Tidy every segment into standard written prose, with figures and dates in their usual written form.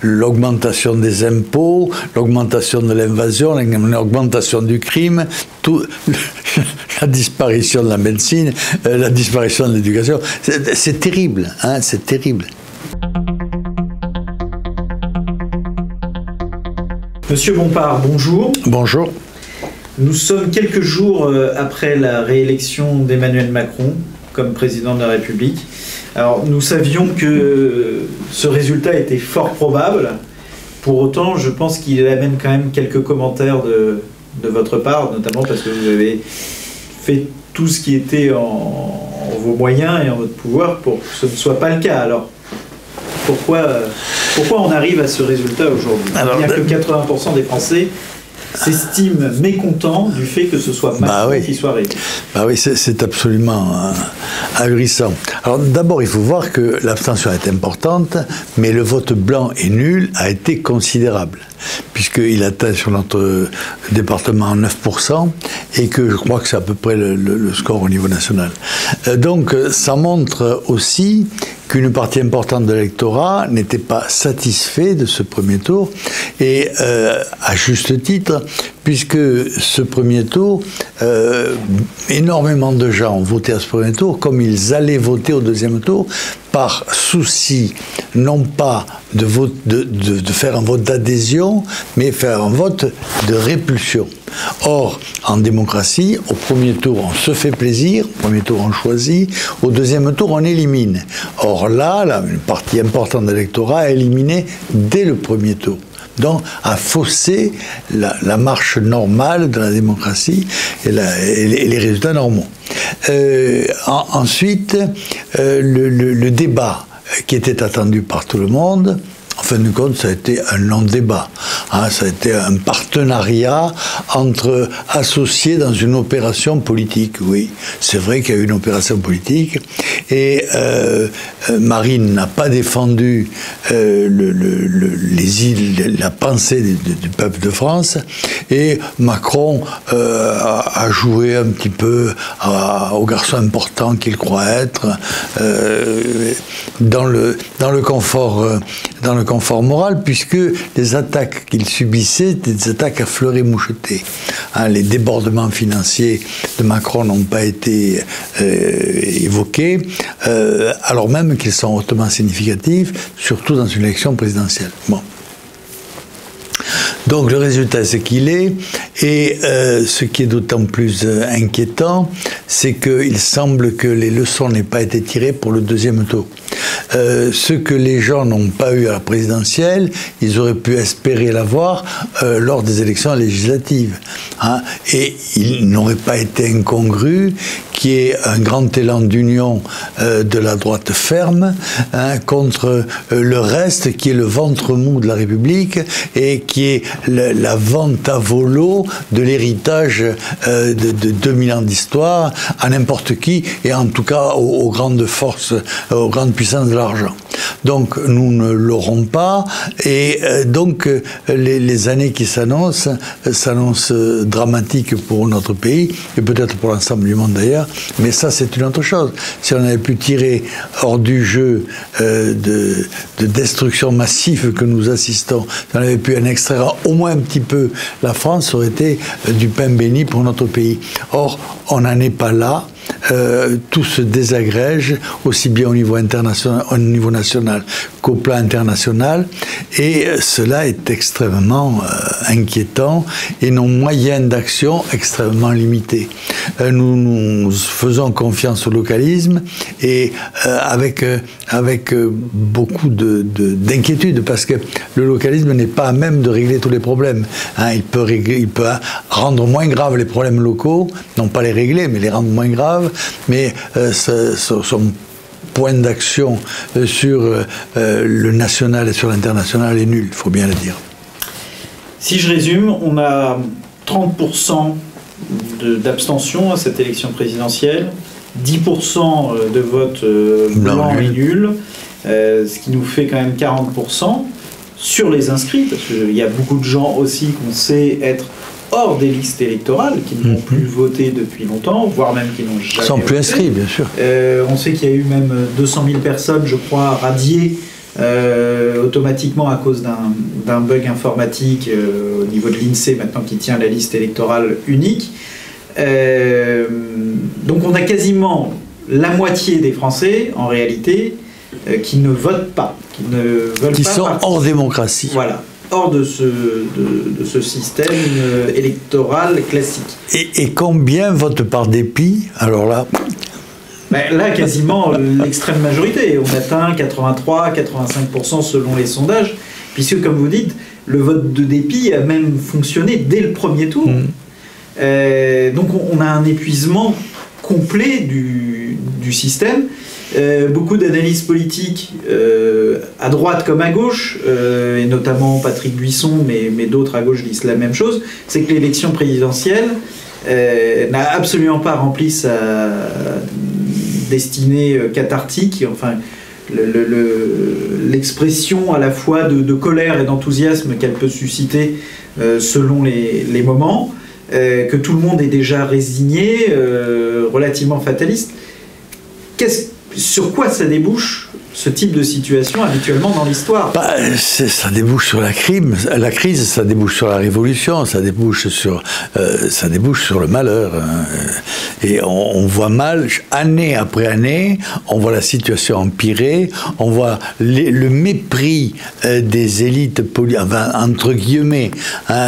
l'augmentation des impôts, l'augmentation de l'invasion, l'augmentation du crime, la disparition de la médecine, la disparition de l'éducation. C'est terrible, hein, c'est terrible. Monsieur Bompard, bonjour. Bonjour. Nous sommes quelques jours après la réélection d'Emmanuel Macron comme président de la République. Alors, nous savions que ce résultat était fort probable. Pour autant, je pense qu'il amène quand même quelques commentaires de votre part, notamment parce que vous avez fait tout ce qui était en vos moyens et en votre pouvoir pour que ce ne soit pas le cas. Alors, pourquoi on arrive à ce résultat aujourd'hui? Bien que 80% des Français s'estiment mécontents du fait que ce soit Macron qui soit réélu. Oui, c'est absolument ahurissant. Alors d'abord, il faut voir que l'abstention est importante, mais le vote blanc et nul a été considérable, puisqu'il atteint sur notre département 9%, et que je crois que c'est à peu près le score au niveau national. Donc ça montre aussi qu'une partie importante de l'électorat n'était pas satisfait de ce premier tour, et à juste titre, puisque ce premier tour, énormément de gens ont voté à ce premier tour, comme ils allaient voter au deuxième tour, par souci, non pas de faire un vote d'adhésion, mais faire un vote de répulsion. Or, en démocratie, au premier tour, on se fait plaisir, au premier tour, on choisit, au deuxième tour, on élimine. Or là, une partie importante de l'électorat a éliminé dès le premier tour. Donc, a faussé la marche normale de la démocratie et les résultats normaux. Ensuite, le débat qui était attendu par tout le monde, en fin de compte, ça a été un long débat. Hein, ça a été un partenariat entre associés dans une opération politique. Oui, c'est vrai qu'il y a eu une opération politique. Et Marine n'a pas défendu les îles, la pensée du peuple de France. Et Macron a joué un petit peu au garçon important qu'il croit être dans le confort moral, puisque les attaques qu'il subissait étaient des attaques à fleuret moucheté. Hein, les débordements financiers de Macron n'ont pas été évoqués, alors même qu'ils sont hautement significatifs, surtout dans une élection présidentielle. Bon. Donc le résultat c'est qu'il est, et ce qui est d'autant plus inquiétant, c'est qu'il semble que les leçons n'aient pas été tirées pour le deuxième tour. Ce que les gens n'ont pas eu à la présidentielle, ils auraient pu espérer l'avoir lors des élections législatives. Hein, et il n'aurait pas été incongru qu'il y ait un grand élan d'union de la droite ferme contre le reste qui est le ventre mou de la République et qui est la vente à volo de l'héritage de 2000 ans d'histoire à n'importe qui, et en tout cas aux grandes forces, aux grandes puissances de l'argent. Donc nous ne l'aurons pas, et donc les années qui s'annoncent dramatiques pour notre pays, et peut-être pour l'ensemble du monde d'ailleurs, mais ça c'est une autre chose. Si on avait pu tirer hors du jeu de destruction massive que nous assistons, si on avait pu en extraire au moins un petit peu, la France aurait été du pain béni pour notre pays. Or, on n'en est pas là. Tout se désagrège aussi bien au niveau international, au niveau national qu'au plan international, et cela est extrêmement inquiétant et nos moyens d'action extrêmement limités. Nous faisons confiance au localisme, et avec beaucoup d'inquiétude, parce que le localisme n'est pas à même de régler tous les problèmes. Hein, il peut rendre moins graves les problèmes locaux, non pas les régler, mais les rendre moins graves, mais son point d'action sur le national et sur l'international est nul, il faut bien le dire. Si je résume, on a 30% d'abstention à cette élection présidentielle, 10% de vote blanc et nul, ce qui nous fait quand même 40% sur les inscrits, parce qu'il y a beaucoup de gens aussi qu'on sait être hors des listes électorales, qui n'ont plus voté depuis longtemps, voire même qui n'ont jamais sans plus inscrits, bien sûr. On sait qu'il y a eu même 200 000 personnes, je crois, radiées automatiquement à cause d'un bug informatique au niveau de l'INSEE maintenant qui tient la liste électorale unique. Donc on a quasiment la moitié des Français, en réalité, qui ne votent pas, qui sont hors démocratie. Voilà, hors de ce système électoral classique. Et combien votent par dépit? Alors là... Là, quasiment l'extrême majorité. On atteint 83-85% selon les sondages, puisque, comme vous dites, le vote de dépit a même fonctionné dès le premier tour. Donc on a un épuisement complet du système. Beaucoup d'analyses politiques, à droite comme à gauche, et notamment Patrick Buisson, mais d'autres à gauche disent la même chose, c'est que l'élection présidentielle n'a absolument pas rempli sa destinée cathartique, enfin l'expression à la fois de colère et d'enthousiasme qu'elle peut susciter selon les moments, que tout le monde est déjà résigné, relativement fataliste. Sur quoi ça débouche, ce type de situation, habituellement dans l'histoire? Ça débouche sur la crise, ça débouche sur la révolution, ça débouche sur le malheur. Et on voit mal, année après année, on voit la situation empirer, on voit le mépris des élites politiques, enfin, entre guillemets,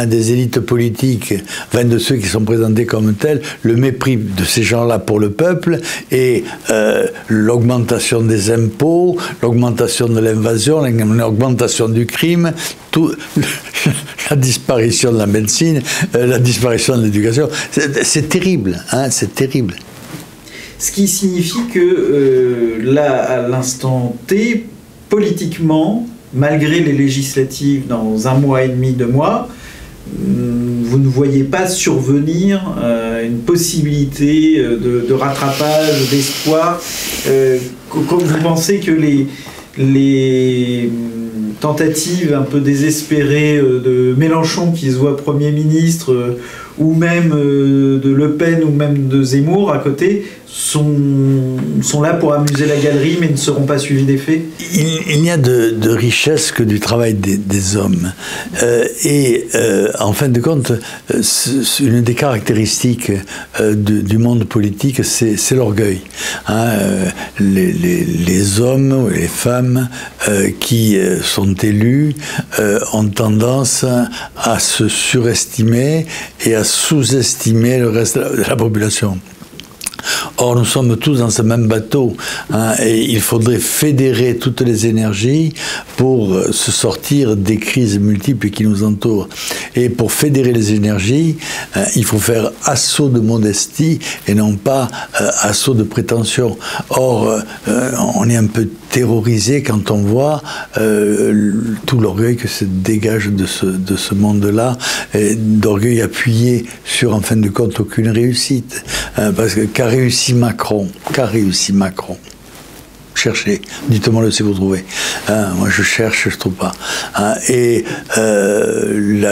des élites politiques, enfin, de ceux qui sont présentés comme tels, le mépris de ces gens-là pour le peuple, et l'augmentation des impôts, l'augmentation de l'invasion, l'augmentation du crime, la disparition de la médecine, la disparition de l'éducation. C'est terrible, c'est terrible. Ce qui signifie que là, à l'instant T, politiquement, malgré les législatives dans 1 mois et demi, 2 mois, vous ne voyez pas survenir une possibilité de rattrapage, d'espoir. Comme vous pensez que les tentatives un peu désespérées de Mélenchon qui se voit Premier ministre, ou même de Le Pen, ou même de Zemmour à côté, sont là pour amuser la galerie, mais ne seront pas suivis d'effet? Il n'y a de richesse que du travail des hommes. En fin de compte, une des caractéristiques du monde politique, c'est l'orgueil. Les hommes et les femmes qui sont élus ont tendance à se surestimer et à sous-estimer le reste de la population. Or, nous sommes tous dans ce même bateau, et il faudrait fédérer toutes les énergies pour se sortir des crises multiples qui nous entourent. Et pour fédérer les énergies, il faut faire assaut de modestie et non pas assaut de prétention. Or, on est un peu terrorisé quand on voit tout l'orgueil que se dégage de ce monde-là, d'orgueil appuyé sur, en fin de compte, aucune réussite. Parce que qu'a réussi Macron? Cherchez, dites-moi si vous trouvez. Moi je cherche, je ne trouve pas.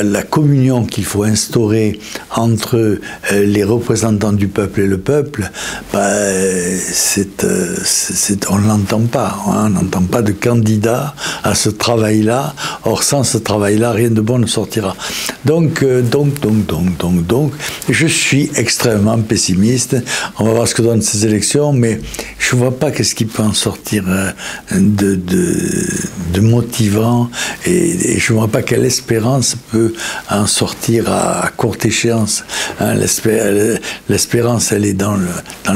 La communion qu'il faut instaurer entre les représentants du peuple et le peuple, on ne l'entend pas. On n'entend pas de candidat à ce travail-là. Or, sans ce travail-là, rien de bon ne sortira. Donc, je suis extrêmement pessimiste. On va voir ce que donnent ces élections, mais je ne vois pas qu'est-ce qui peut en sortir de motivant, et je ne vois pas quelle espérance peut en sortir à courte échéance. L'espérance, elle est dans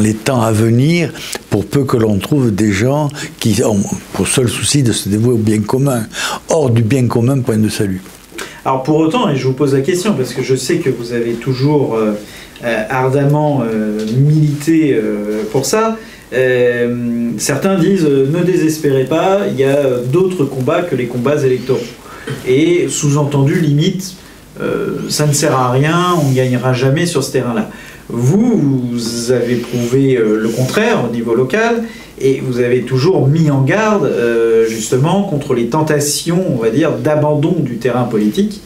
les temps à venir, pour peu que l'on trouve des gens qui ont pour seul souci de se dévouer au bien commun. Hors du bien commun, point de salut. Alors pour autant, et je vous pose la question, parce que je sais que vous avez toujours ardemment milité pour ça, certains disent ne désespérez pas, il y a d'autres combats que les combats électoraux. Et sous-entendu, limite, ça ne sert à rien, on ne gagnera jamais sur ce terrain-là. Vous avez prouvé le contraire au niveau local, et vous avez toujours mis en garde justement contre les tentations, on va dire, d'abandon du terrain politique,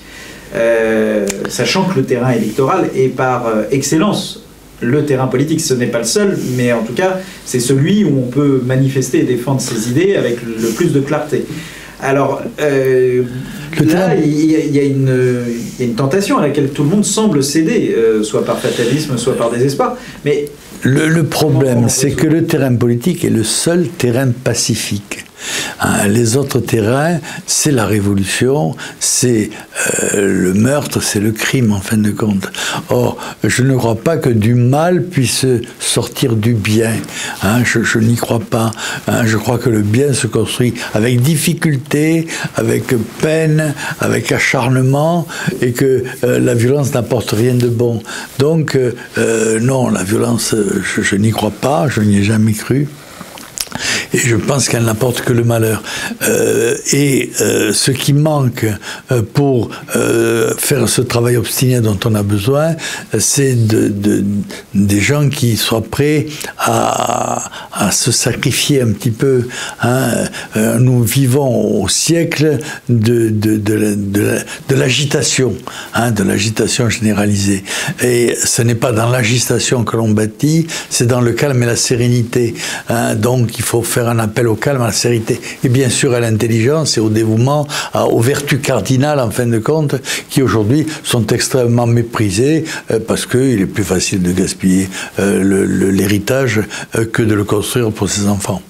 sachant que le terrain électoral est par excellence le terrain politique. Ce n'est pas le seul, mais en tout cas, c'est celui où on peut manifester et défendre ses idées avec le plus de clarté. Alors, là, il y a une tentation à laquelle tout le monde semble céder, soit par fatalisme, soit par désespoir. Mais le problème, c'est que le terrain politique est le seul terrain pacifique. Les autres terrains, c'est la révolution, c'est le meurtre, c'est le crime en fin de compte. Or, je ne crois pas que du mal puisse sortir du bien. Je n'y crois pas. Je crois que le bien se construit avec difficulté, avec peine, avec acharnement, et que la violence n'apporte rien de bon. Donc, non, la violence, je n'y crois pas, je n'y ai jamais cru. Et je pense qu'elle n'apporte que le malheur. Ce qui manque pour faire ce travail obstiné dont on a besoin, c'est des gens qui soient prêts à se sacrifier un petit peu. Nous vivons au siècle de l'agitation, de l'agitation généralisée. Et ce n'est pas dans l'agitation que l'on bâtit, c'est dans le calme et la sérénité. Donc il faut faire un appel au calme, à la sérénité et bien sûr à l'intelligence et au dévouement, aux vertus cardinales en fin de compte, qui aujourd'hui sont extrêmement méprisées parce qu'il est plus facile de gaspiller l'héritage que de le construire pour ses enfants.